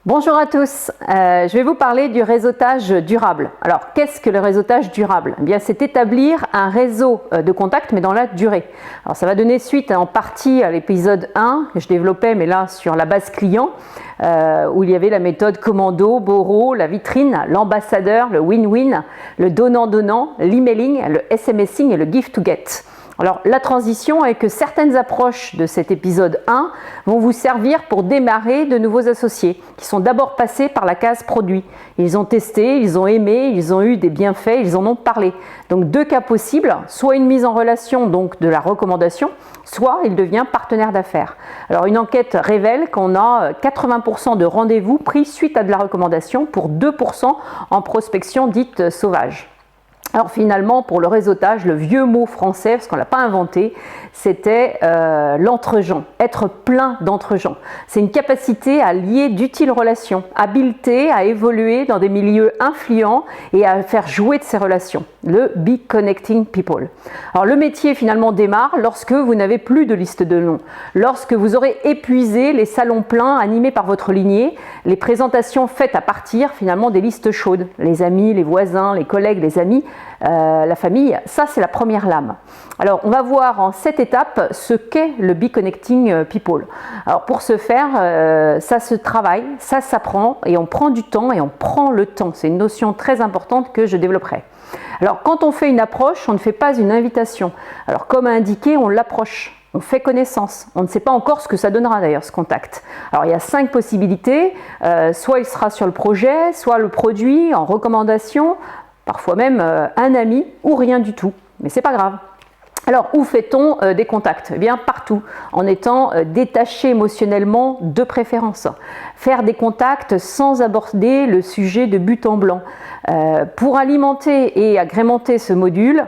Bonjour à tous, je vais vous parler du réseautage durable. Alors qu'est-ce que le réseautage durable? Eh bien, c'est établir un réseau de contacts mais dans la durée. Alors ça va donner suite en partie à l'épisode 1 que je développais mais là sur la base client où il y avait la méthode commando, Boro, la vitrine, l'ambassadeur, le win-win, le donnant-donnant, l'emailing, le SMSing et le give to get. Alors la transition est que certaines approches de cet épisode 1 vont vous servir pour démarrer de nouveaux associés qui sont d'abord passés par la case produit. Ils ont testé, ils ont aimé, ils ont eu des bienfaits, ils en ont parlé. Donc deux cas possibles, soit une mise en relation donc de la recommandation, soit il devient partenaire d'affaires. Alors une enquête révèle qu'on a 80% de rendez-vous pris suite à de la recommandation pour 2% en prospection dite sauvage. Alors finalement, pour le réseautage, le vieux mot français, parce qu'on ne l'a pas inventé, c'était l'entre-gens, être plein d'entre-gens. C'est une capacité à lier d'utiles relations, habileté à évoluer dans des milieux influents et à faire jouer de ces relations, le Be Connecting People. Alors le métier finalement démarre lorsque vous n'avez plus de liste de noms, lorsque vous aurez épuisé les salons pleins animés par votre lignée, les présentations faites à partir finalement des listes chaudes, les amis, les voisins, les collègues, les amis, la famille, ça c'est la première lame. Alors on va voir en cette étape ce qu'est le Be Connecting People. Alors pour ce faire, ça se travaille, ça s'apprend et on prend du temps et on prend le temps. C'est une notion très importante que je développerai. Alors quand on fait une approche, on ne fait pas une invitation. Alors comme indiqué, on l'approche. On fait connaissance. On ne sait pas encore ce que ça donnera d'ailleurs ce contact. Alors il y a 5 possibilités. Soit il sera sur le projet, soit le produit, en recommandation, parfois même un ami ou rien du tout. Mais c'est pas grave. Alors, où fait-on des contacts? Eh bien, partout, en étant détaché émotionnellement de préférence. Faire des contacts sans aborder le sujet de but en blanc. Pour alimenter et agrémenter ce module,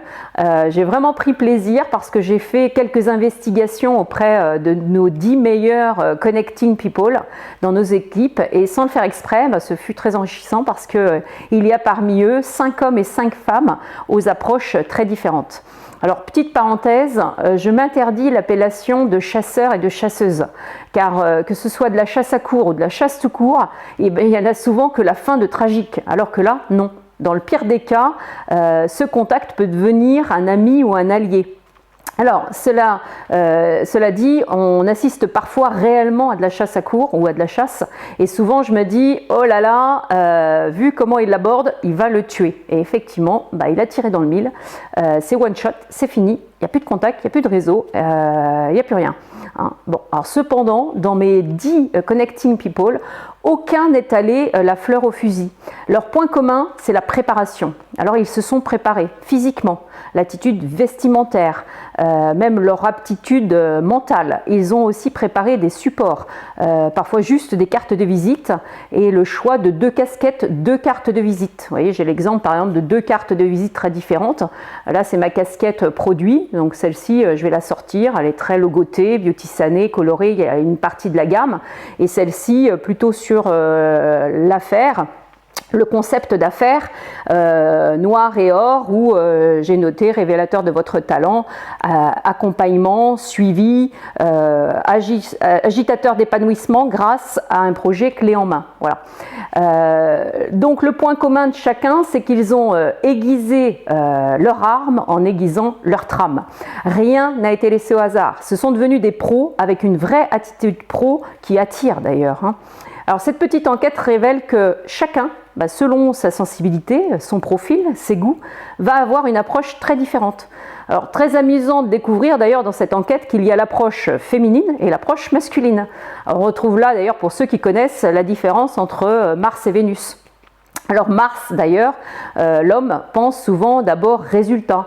j'ai vraiment pris plaisir parce que j'ai fait quelques investigations auprès de nos 10 meilleurs connecting people dans nos équipes et sans le faire exprès, ce fut très enrichissant parce qu'il y a parmi eux 5 hommes et 5 femmes aux approches très différentes. Alors, petite parenthèse, je m'interdis l'appellation de chasseur et de chasseuse, car que ce soit de la chasse à court ou de la chasse tout court, il y en a souvent que la fin de tragique, alors que là, non. Dans le pire des cas, ce contact peut devenir un ami ou un allié. Alors, cela dit, on assiste parfois réellement à de la chasse à court ou à de la chasse, et souvent je me dis, oh là là, vu comment il l'aborde, il va le tuer. Et effectivement, il a tiré dans le mille, c'est one shot, c'est fini, il n'y a plus de contact, il n'y a plus de réseau, il n'y a plus rien. Bon, alors cependant, dans mes 10 connecting people, aucun n'est allé la fleur au fusil. Leur point commun, c'est la préparation. Alors ils se sont préparés physiquement, l'attitude vestimentaire, même leur aptitude mentale. Ils ont aussi préparé des supports, parfois juste des cartes de visite et le choix de 2 casquettes, 2 cartes de visite. Vous voyez, j'ai l'exemple par exemple de 2 cartes de visite très différentes. Là, c'est ma casquette produit, donc celle-ci, je vais la sortir. Elle est très logotée, beautisanée, colorée, il y a une partie de la gamme. Et celle-ci, plutôt sur l'affaire. Le concept d'affaires noir et or où j'ai noté révélateur de votre talent, accompagnement, suivi, agitateur d'épanouissement grâce à un projet clé en main. Voilà. Donc le point commun de chacun, c'est qu'ils ont aiguisé leur arme en aiguisant leur trame. Rien n'a été laissé au hasard. Ce sont devenus des pros avec une vraie attitude pro qui attire d'ailleurs. Alors cette petite enquête révèle que chacun, selon sa sensibilité, son profil, ses goûts, va avoir une approche très différente. Alors très amusant de découvrir d'ailleurs dans cette enquête qu'il y a l'approche féminine et l'approche masculine. Alors, on retrouve là d'ailleurs pour ceux qui connaissent la différence entre Mars et Vénus. Alors Mars d'ailleurs, l'homme pense souvent d'abord résultat.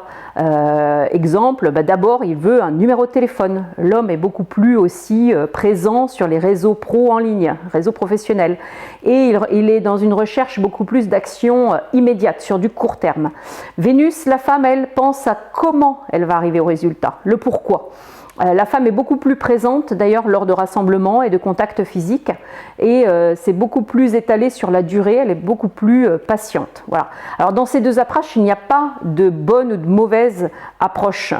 Exemple, d'abord il veut un numéro de téléphone. L'homme est beaucoup plus aussi présent sur les réseaux pro en ligne, réseaux professionnels. Et il est dans une recherche beaucoup plus d'action immédiate, sur du court terme. Vénus, la femme, elle pense à comment elle va arriver au résultat, le pourquoi. La femme est beaucoup plus présente d'ailleurs lors de rassemblements et de contacts physiques et c'est beaucoup plus étalé sur la durée, elle est beaucoup plus patiente. Voilà. Alors dans ces 2 approches, il n'y a pas de bonne ou de mauvaise approche.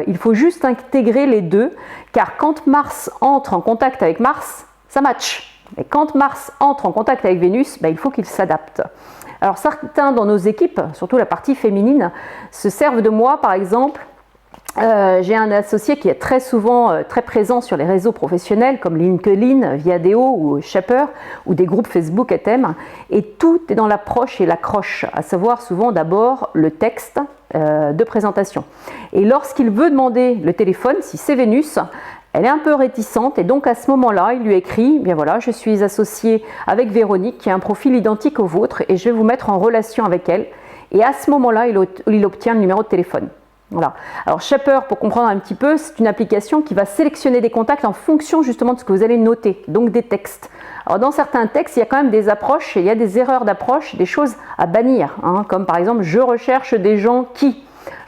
Il faut juste intégrer les 2 car quand Mars entre en contact avec Mars, ça match. Et quand Mars entre en contact avec Vénus, il faut qu'il s'adapte. Alors certains dans nos équipes, surtout la partie féminine, se servent de moi par exemple. J'ai un associé qui est très souvent très présent sur les réseaux professionnels comme LinkedIn, Viadeo ou Shaper ou des groupes Facebook et thèmes, et tout est dans l'approche et l'accroche, à savoir souvent d'abord le texte de présentation. Et lorsqu'il veut demander le téléphone, si c'est Vénus, elle est un peu réticente et donc à ce moment-là, il lui écrit, bien voilà, je suis associé avec Véronique qui a un profil identique au vôtre et je vais vous mettre en relation avec elle. Et à ce moment-là, il obtient le numéro de téléphone. Voilà. Alors Shaper, pour comprendre un petit peu, c'est une application qui va sélectionner des contacts en fonction justement de ce que vous allez noter, donc des textes. Alors dans certains textes, il y a quand même des approches, et il y a des erreurs d'approche, des choses à bannir, comme par exemple « je recherche des gens qui ».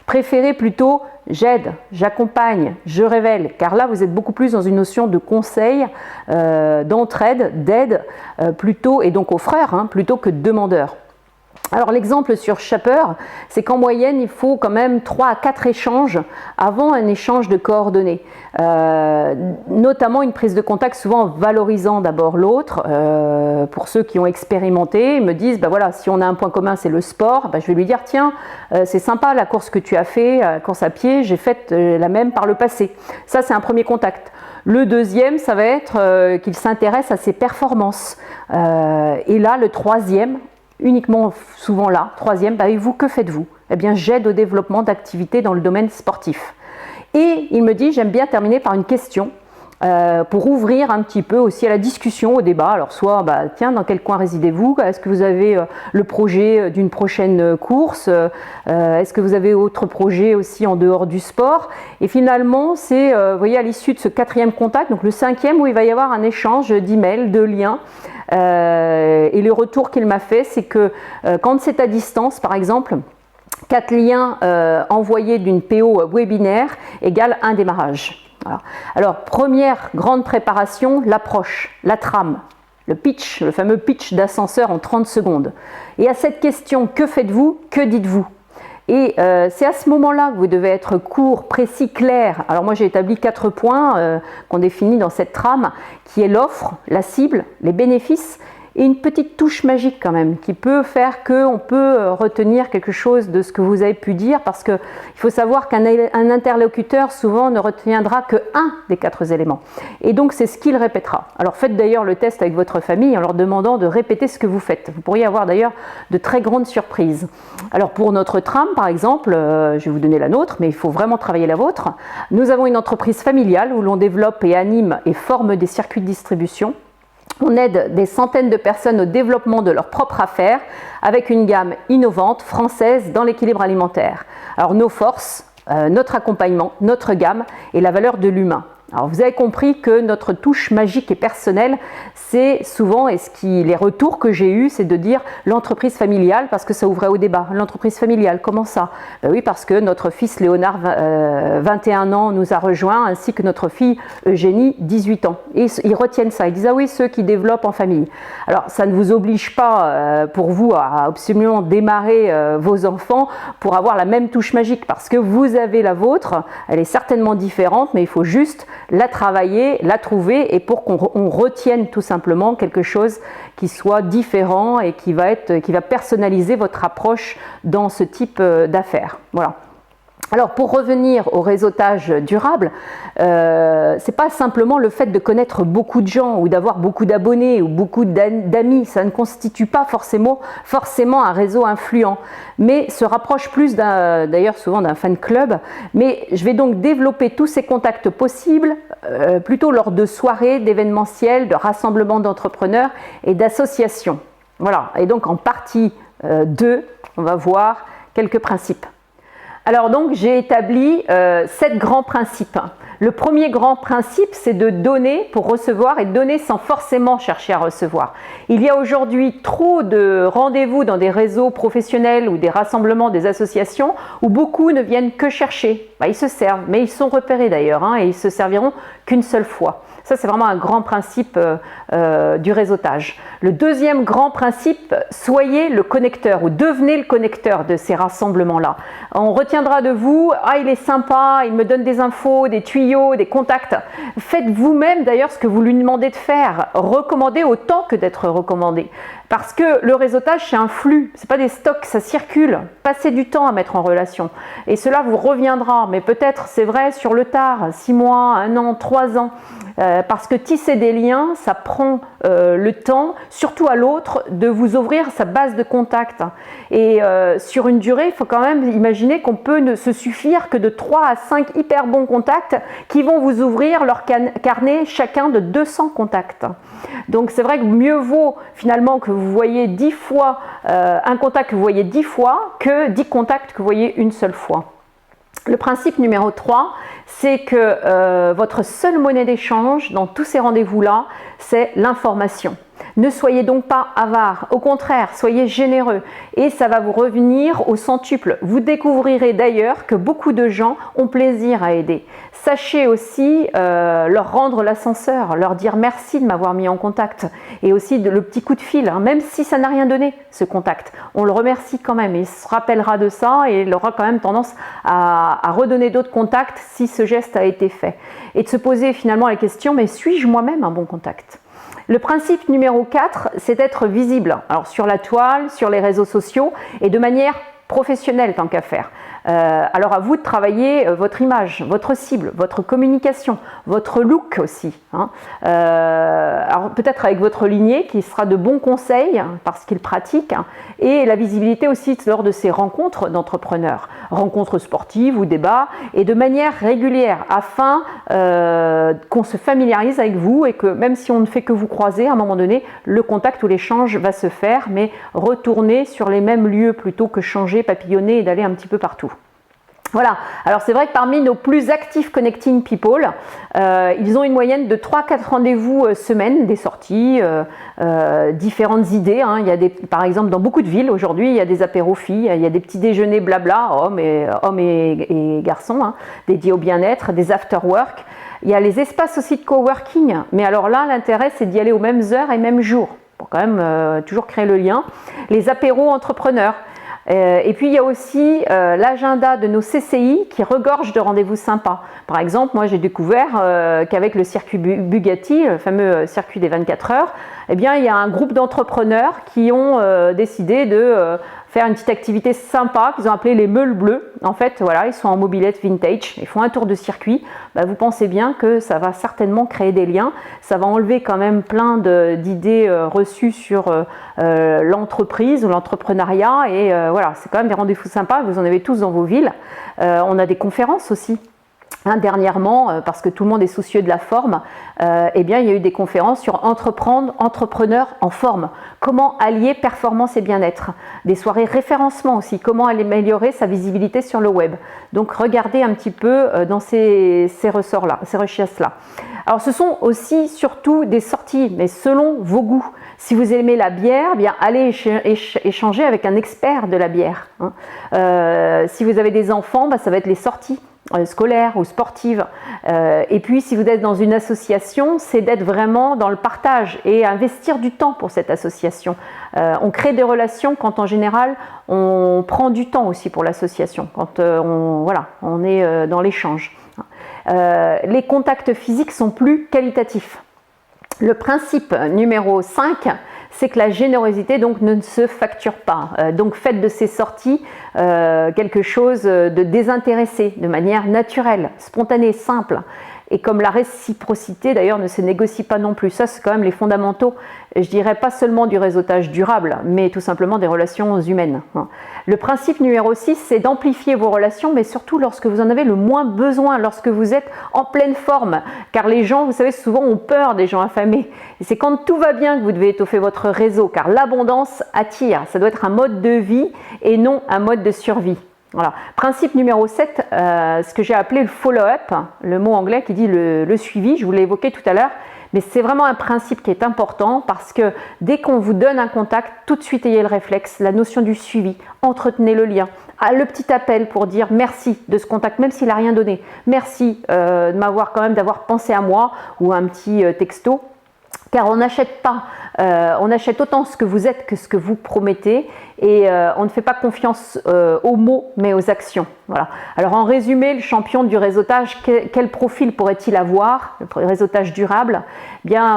Préférez plutôt « j'aide »,« j'accompagne »,« je révèle », car là vous êtes beaucoup plus dans une notion de conseil, d'entraide, d'aide, plutôt, et donc offreur, plutôt que demandeur. Alors l'exemple sur Shaper, c'est qu'en moyenne, il faut quand même 3 à 4 échanges avant un échange de coordonnées. Notamment une prise de contact souvent en valorisant d'abord l'autre. Pour ceux qui ont expérimenté, ils me disent, voilà, si on a un point commun, c'est le sport, je vais lui dire, tiens, c'est sympa la course que tu as fait, la course à pied, j'ai fait la même par le passé. Ça, c'est un premier contact. Le deuxième, ça va être qu'il s'intéresse à ses performances. Et là, le troisième, uniquement souvent là, troisième, et vous, que faites-vous? Eh bien, j'aide au développement d'activités dans le domaine sportif. Et il me dit, j'aime bien terminer par une question pour ouvrir un petit peu aussi à la discussion, au débat. Alors soit, tiens, dans quel coin résidez-vous? Est-ce que vous avez le projet d'une prochaine course? Est-ce que vous avez autre projet aussi en dehors du sport? Et finalement, c'est, vous voyez, à l'issue de ce quatrième contact, donc le cinquième, où il va y avoir un échange d'emails, de liens. Et le retour qu'il m'a fait, c'est que quand c'est à distance, par exemple, 4 liens envoyés d'une PO webinaire égale un démarrage. Voilà. Alors, première grande préparation, l'approche, la trame, le pitch, le fameux pitch d'ascenseur en 30 secondes. Et à cette question, que faites-vous? Que dites-vous? Et c'est à ce moment-là que vous devez être court, précis, clair. Alors moi j'ai établi 4 points qu'on définit dans cette trame, qui est l'offre, la cible, les bénéfices et une petite touche magique quand même, qui peut faire qu'on peut retenir quelque chose de ce que vous avez pu dire, parce qu'il faut savoir qu'un interlocuteur souvent ne retiendra que un des 4 éléments. Et donc c'est ce qu'il répétera. Alors faites d'ailleurs le test avec votre famille en leur demandant de répéter ce que vous faites. Vous pourriez avoir d'ailleurs de très grandes surprises. Alors pour notre trame par exemple, je vais vous donner la nôtre, mais il faut vraiment travailler la vôtre. Nous avons une entreprise familiale où l'on développe et anime et forme des circuits de distribution. On aide des centaines de personnes au développement de leur propre affaire avec une gamme innovante, française, dans l'équilibre alimentaire. Alors nos forces, notre accompagnement, notre gamme et la valeur de l'humain. Alors vous avez compris que notre touche magique et personnelle, c'est souvent, les retours que j'ai eus, c'est de dire l'entreprise familiale, parce que ça ouvrait au débat. L'entreprise familiale, comment ça? Oui, parce que notre fils Léonard, 21 ans, nous a rejoints, ainsi que notre fille Eugénie, 18 ans. Et ils retiennent ça, ils disent, ah oui, ceux qui développent en famille. Alors ça ne vous oblige pas pour vous à absolument démarrer vos enfants pour avoir la même touche magique, parce que vous avez la vôtre, elle est certainement différente, mais il faut juste la travailler, la trouver, et pour qu'on retienne tout simplement quelque chose qui soit différent et qui va personnaliser votre approche dans ce type d'affaires. Voilà. Alors pour revenir au réseautage durable, c'est pas simplement le fait de connaître beaucoup de gens ou d'avoir beaucoup d'abonnés ou beaucoup d'amis, ça ne constitue pas forcément un réseau influent, mais se rapproche plus d'ailleurs souvent d'un fan club. Mais je vais donc développer tous ces contacts possibles plutôt lors de soirées, d'événementiels, de rassemblements d'entrepreneurs et d'associations. Voilà, et donc en partie 2, on va voir quelques principes. Alors donc j'ai établi 7 grands principes. Le premier grand principe, c'est de donner pour recevoir et donner sans forcément chercher à recevoir. Il y a aujourd'hui trop de rendez-vous dans des réseaux professionnels ou des rassemblements, des associations où beaucoup ne viennent que chercher. Ils se servent, mais ils sont repérés d'ailleurs et ils se serviront qu'une seule fois. Ça, c'est vraiment un grand principe du réseautage. Le deuxième grand principe, soyez le connecteur ou devenez le connecteur de ces rassemblements-là. On retiendra de vous, ah il est sympa, il me donne des infos, des tuyaux, bio, des contacts. Faites vous-même d'ailleurs ce que vous lui demandez de faire. Recommandez autant que d'être recommandé. Parce que le réseautage, c'est un flux, ce n'est pas des stocks, ça circule. Passez du temps à mettre en relation. Et cela vous reviendra, mais peut-être, c'est vrai, sur le tard, 6 mois, 1 an, 3 ans. Parce que tisser des liens, ça prend le temps, surtout à l'autre, de vous ouvrir sa base de contact. Et sur une durée, il faut quand même imaginer qu'on peut ne se suffire que de 3 à 5 hyper bons contacts qui vont vous ouvrir leur carnet chacun de 200 contacts. Donc c'est vrai que mieux vaut finalement que vous voyez 10 fois un contact que vous voyez 10 fois que 10 contacts que vous voyez une seule fois. Le principe numéro 3, c'est que votre seule monnaie d'échange dans tous ces rendez-vous-là, c'est l'information. Ne soyez donc pas avare, au contraire, soyez généreux et ça va vous revenir au centuple. Vous découvrirez d'ailleurs que beaucoup de gens ont plaisir à aider. Sachez aussi leur rendre l'ascenseur, leur dire merci de m'avoir mis en contact et aussi le petit coup de fil, hein, même si ça n'a rien donné ce contact. On le remercie quand même, il se rappellera de ça et il aura quand même tendance à redonner d'autres contacts si ce geste a été fait. Et de se poser finalement la question, mais suis-je moi-même un bon contact ? Le principe numéro 4, c'est d'être visible, alors sur la toile, sur les réseaux sociaux et de manière professionnelle tant qu'à faire. Alors à vous de travailler votre image, votre cible, votre communication, votre look aussi. Hein. Alors peut-être avec votre lignée qui sera de bons conseils parce qu'il pratique hein, et la visibilité aussi lors de ces rencontres d'entrepreneurs, rencontres sportives ou débats et de manière régulière afin qu'on se familiarise avec vous et que même si on ne fait que vous croiser à un moment donné, le contact ou l'échange va se faire mais retourner sur les mêmes lieux plutôt que changer, papillonner et d'aller un petit peu partout. Voilà, alors c'est vrai que parmi nos plus actifs Connecting People, ils ont une moyenne de 3-4 rendez-vous semaine, des sorties, différentes idées. Hein. Il y a par exemple, dans beaucoup de villes aujourd'hui, il y a des apéros filles, il y a des petits déjeuners blabla, hommes et garçons, hein, dédiés au bien-être, des after-work. Il y a les espaces aussi de coworking, mais alors là, l'intérêt, c'est d'y aller aux mêmes heures et mêmes jours, pour quand même toujours créer le lien. Les apéros entrepreneurs. Et puis il y a aussi l'agenda de nos CCI qui regorge de rendez-vous sympas. Par exemple, moi j'ai découvert qu'avec le circuit Bugatti, le fameux circuit des 24 heures, eh bien il y a un groupe d'entrepreneurs qui ont décidé de faire une petite activité sympa qu'ils ont appelé les meules bleues. En fait, voilà, ils sont en mobilette vintage, ils font un tour de circuit. Bah, vous pensez bien que ça va certainement créer des liens. Ça va enlever quand même plein d'idées reçues sur l'entreprise ou l'entrepreneuriat. Et voilà, c'est quand même des rendez-vous sympas. Vous en avez tous dans vos villes. On a des conférences aussi. Hein, dernièrement, parce que tout le monde est soucieux de la forme, eh bien, il y a eu des conférences sur entrepreneurs en forme. Comment allier performance et bien-être. Des soirées référencement aussi. Comment améliorer sa visibilité sur le web. Donc, regardez un petit peu dans ces ressorts-là, ces richesses-là. Alors, ce sont aussi surtout des sorties, mais selon vos goûts. Si vous aimez la bière, eh bien, allez échanger avec un expert de la bière. Hein. Si vous avez des enfants, bah, ça va être les sorties scolaires ou sportives. Et puis si vous êtes dans une association, c'est d'être vraiment dans le partage et investir du temps pour cette association. On crée des relations quand en général on prend du temps aussi pour l'association, quand on est dans l'échange. Les contacts physiques sont plus qualitatifs. Le principe numéro 5, c'est que la générosité donc ne se facture pas. Donc faites de ces sorties quelque chose de désintéressé, de manière naturelle, spontanée, simple. Et comme la réciprocité d'ailleurs ne se négocie pas non plus. Ça c'est quand même les fondamentaux, je dirais pas seulement du réseautage durable, mais tout simplement des relations humaines. Le principe numéro 6, c'est d'amplifier vos relations, mais surtout lorsque vous en avez le moins besoin, lorsque vous êtes en pleine forme. Car les gens, vous savez, souvent ont peur des gens affamés. Et c'est quand tout va bien que vous devez étoffer votre réseau, car l'abondance attire. Ça doit être un mode de vie et non un mode de survie. Voilà. Principe numéro 7, ce que j'ai appelé le follow-up, le mot anglais qui dit le suivi, je vous l'ai évoqué tout à l'heure, mais c'est vraiment un principe qui est important parce que dès qu'on vous donne un contact, tout de suite ayez le réflexe, la notion du suivi, entretenez le lien, le petit appel pour dire merci de ce contact, même s'il n'a rien donné, merci de m'avoir quand même d'avoir pensé à moi ou un petit texto. car on n'achète pas, on achète autant ce que vous êtes que ce que vous promettez, et on ne fait pas confiance aux mots mais aux actions. Voilà. Alors en résumé, le champion du réseautage, quel profil pourrait-il avoir, le réseautage durable? Bien,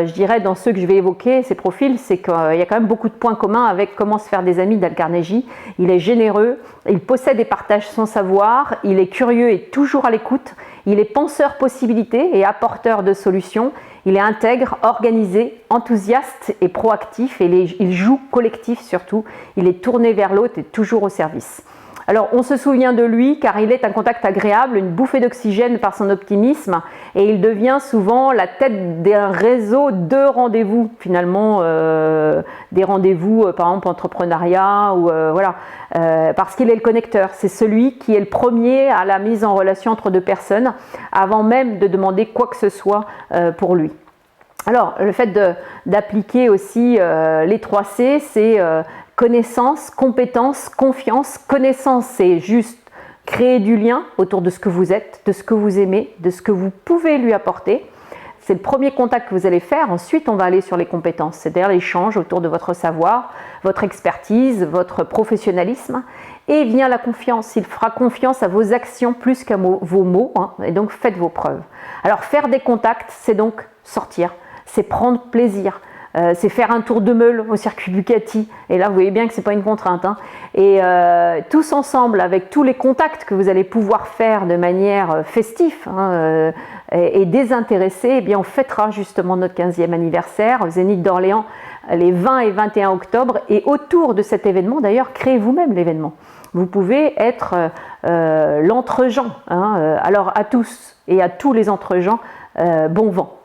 je dirais dans ceux que je vais évoquer, ces profils, c'est qu'il y a quand même beaucoup de points communs avec Comment se faire des amis d'Dale Carnegie. Il est généreux, il possède et partage son savoir, il est curieux et toujours à l'écoute, il est penseur possibilités et apporteur de solutions. Il est intègre, organisé, enthousiaste et proactif, et il joue collectif surtout. Il est tourné vers l'autre et toujours au service. Alors on se souvient de lui car il est un contact agréable, une bouffée d'oxygène par son optimisme, et il devient souvent la tête d'un réseau de rendez-vous finalement, des rendez-vous par exemple entrepreneuriat ou voilà, parce qu'il est le connecteur. C'est celui qui est le premier à la mise en relation entre deux personnes avant même de demander quoi que ce soit pour lui. Alors le fait d'appliquer aussi les 3 C, c'est connaissance, compétence, confiance. Connaissance, c'est juste créer du lien autour de ce que vous êtes, de ce que vous aimez, de ce que vous pouvez lui apporter. C'est le premier contact que vous allez faire. Ensuite, on va aller sur les compétences, c'est-à-dire l'échange autour de votre savoir, votre expertise, votre professionnalisme. Et vient la confiance. Il fera confiance à vos actions plus qu'à vos mots, hein, et donc faites vos preuves. Alors faire des contacts, c'est donc sortir, c'est prendre plaisir. C'est faire un tour de meule au circuit Bucati, et là vous voyez bien que c'est pas une contrainte, hein. Et tous ensemble, avec tous les contacts que vous allez pouvoir faire de manière festive, hein, et désintéressée, eh bien on fêtera justement notre 15e anniversaire au Zénith d'Orléans les 20 et 21 octobre, et autour de cet événement d'ailleurs, créez vous-même l'événement. Vous pouvez être l'entre-gens, hein. Alors à tous et à tous les entre-gens, bon vent.